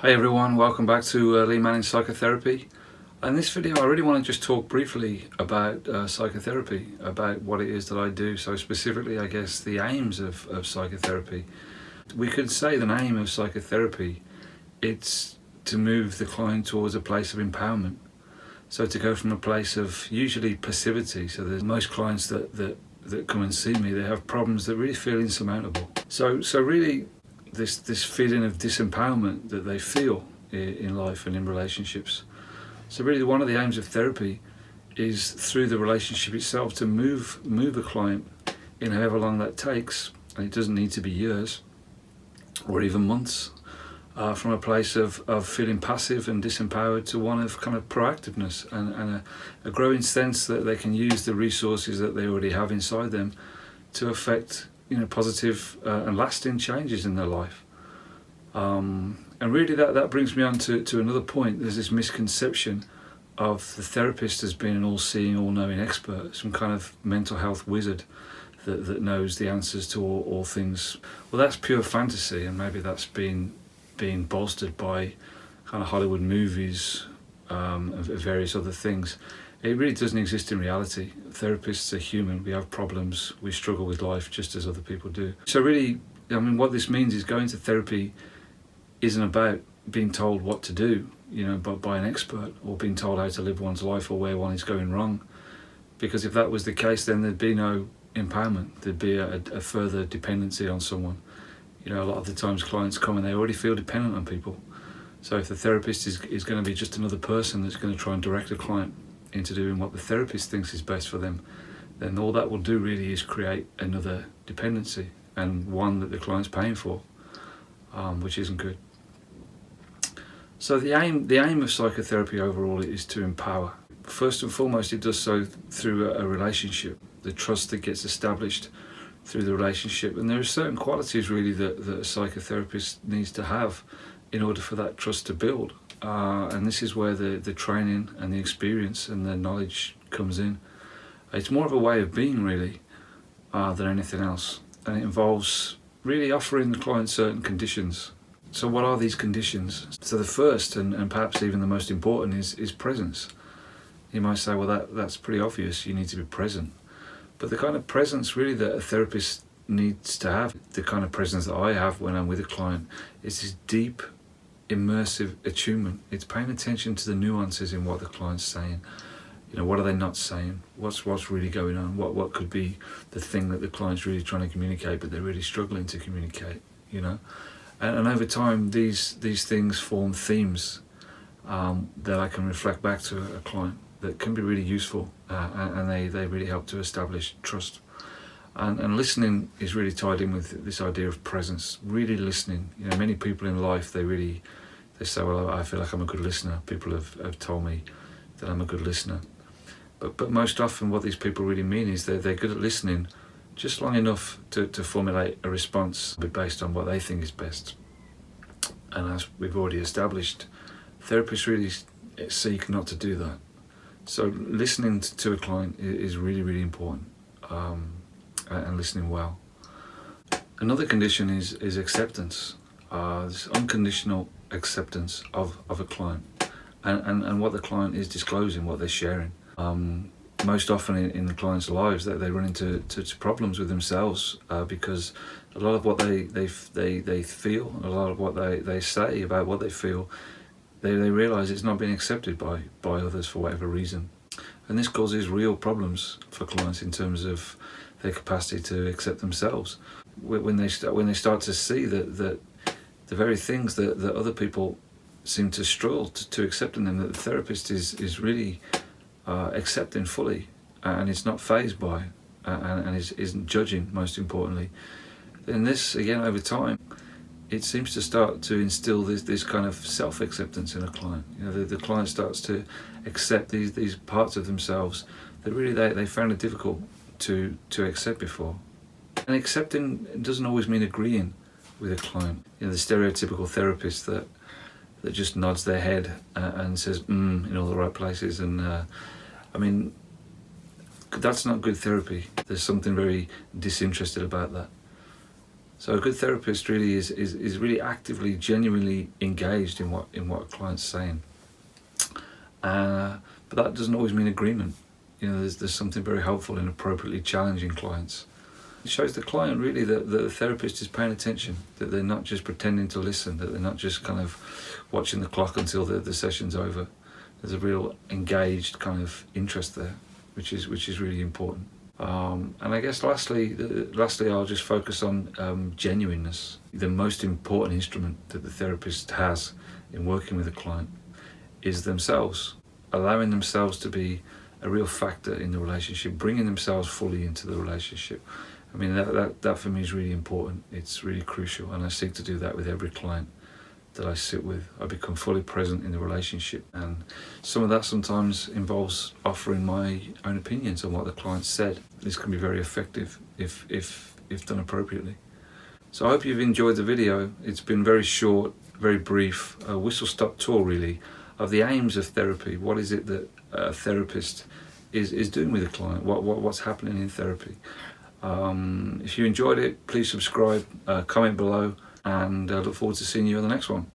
Hi everyone, welcome back to Leigh in Psychotherapy. In this video I really want to just talk briefly about psychotherapy, about what it is that I do. So specifically I guess the aims of psychotherapy. We could say the aim of psychotherapy, it's to move the client towards a place of empowerment. So to go from a place of usually passivity, so there's most clients that come and see me, they have problems that really feel insurmountable. So really this feeling of disempowerment that they feel in life and in relationships. So really one of the aims of therapy is through the relationship itself to move a client in however long that takes, and it doesn't need to be years or even months, from a place of feeling passive and disempowered to one of kind of proactiveness and a growing sense that they can use the resources that they already have inside them to affect positive and lasting changes in their life. And really that brings me on to another point. There's this misconception of the therapist as being an all-seeing, all-knowing expert, some kind of mental health wizard that knows the answers to all things. Well, that's pure fantasy, and maybe that's being bolstered by kind of Hollywood movies and various other things. It really doesn't exist in reality. Therapists are human. We have problems. We struggle with life just as other people do. So really, what this means is going to therapy isn't about being told what to do, by an expert, or being told how to live one's life or where one is going wrong. Because if that was the case, then there'd be no empowerment. There'd be a further dependency on someone. A lot of the times clients come and they already feel dependent on people. So if the therapist is going to be just another person that's going to try and direct a client into doing what the therapist thinks is best for them, then all that will do really is create another dependency, and one that the client's paying for, which isn't good. So the aim of psychotherapy overall is to empower. First and foremost, it does so through a relationship, the trust that gets established through the relationship. And there are certain qualities really that a psychotherapist needs to have in order for that trust to build. And this is where the training and the experience and the knowledge comes in. It's more of a way of being really than anything else. And it involves really offering the client certain conditions. So what are these conditions? So the first and perhaps even the most important is presence. You might say, well, that's pretty obvious. You need to be present. But the kind of presence really that a therapist needs to have, the kind of presence that I have when I'm with a client, is this deep, immersive attunement. It's paying attention to the nuances in what the client's saying. What are they not saying? What's really going on? What could be the thing that the client's really trying to communicate, but they're really struggling to communicate? And over time, these things form themes that I can reflect back to a client that can be really useful, and they really help to establish trust. And listening is really tied in with this idea of presence, really listening. Many people in life, they say, well, I feel like I'm a good listener. People have told me that I'm a good listener. But most often what these people really mean is they're good at listening just long enough to formulate a response based on what they think is best. And as we've already established, therapists really seek not to do that. So listening to a client is really, really important, and listening well. Another condition is acceptance, this unconditional acceptance of a client and what the client is disclosing, what they're sharing. Most often in the client's lives that they run into problems with themselves because a lot of what they feel, a lot of what they say about what they feel, they realise it's not being accepted by others for whatever reason. And this causes real problems for clients in terms of their capacity to accept themselves. When they start to see that the very things that other people seem to struggle to accept in them, that the therapist is really accepting fully, and is not fazed by, and isn't judging, most importantly, then this, again, over time, it seems to start to instill this kind of self-acceptance in a client. The client starts to accept these parts of themselves that really they found it difficult to accept before. And accepting doesn't always mean agreeing with a client. The stereotypical therapist that just nods their head and says in all the right places, and that's not good therapy. There's something very disinterested about that. So a good therapist really is really actively, genuinely engaged in what a client's saying. But that doesn't always mean agreement. There's something very helpful in appropriately challenging clients. It shows the client really that the therapist is paying attention, that they're not just pretending to listen, that they're not just kind of watching the clock until the session's over. There's a real engaged kind of interest there, which is really important. And I guess lastly, I'll just focus on genuineness. The most important instrument that the therapist has in working with a client is themselves, allowing themselves to be a real factor in the relationship, bringing themselves fully into the relationship. I mean, that for me is really important. It's really crucial, and I seek to do that with every client that I sit with. I become fully present in the relationship, and some of that sometimes involves offering my own opinions on what the client said. This can be very effective if done appropriately. So I hope you've enjoyed the video. It's been very short, very brief, a whistle-stop tour really of the aims of therapy. What is it that a therapist is doing with a client? What's happening in therapy? If you enjoyed it, please subscribe, comment below, and I look forward to seeing you on the next one.